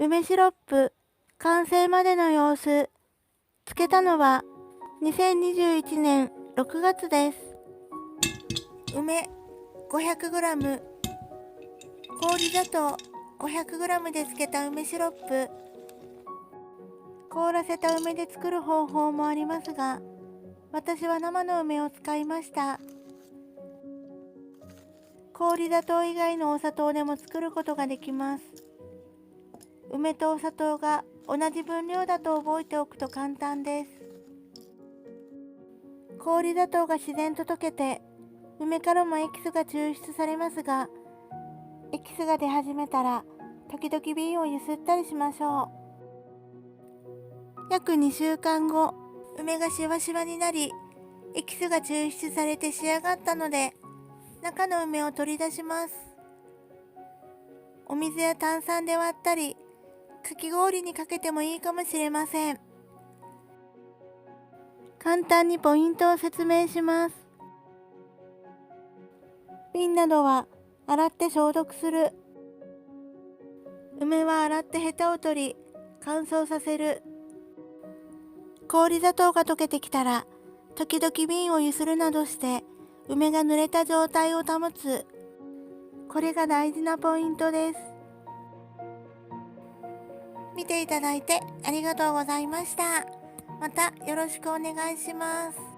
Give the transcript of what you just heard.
梅シロップ完成までの様子。つけたのは2021年6月です。梅 500g、 氷砂糖 500g でつけた梅シロップ。凍らせた梅で作る方法もありますが、私は生の梅を使いました。氷砂糖以外のお砂糖でも作ることができます。梅とお砂糖が同じ分量だと覚えておくと簡単です。氷砂糖が自然と溶けて、梅からもエキスが抽出されますが、エキスが出始めたら、時々瓶をゆすったりしましょう。約2週間後、梅がしわしわになり、エキスが抽出されて仕上がったので、中の梅を取り出します。お水や炭酸で割ったり、かき氷にかけてもいいかもしれません。簡単にポイントを説明します。瓶などは洗って消毒する。梅は洗ってヘタを取り、乾燥させる。氷砂糖が溶けてきたら、時々瓶をゆするなどして、梅が濡れた状態を保つ。これが大事なポイントです。見ていただいてありがとうございました。またよろしくお願いします。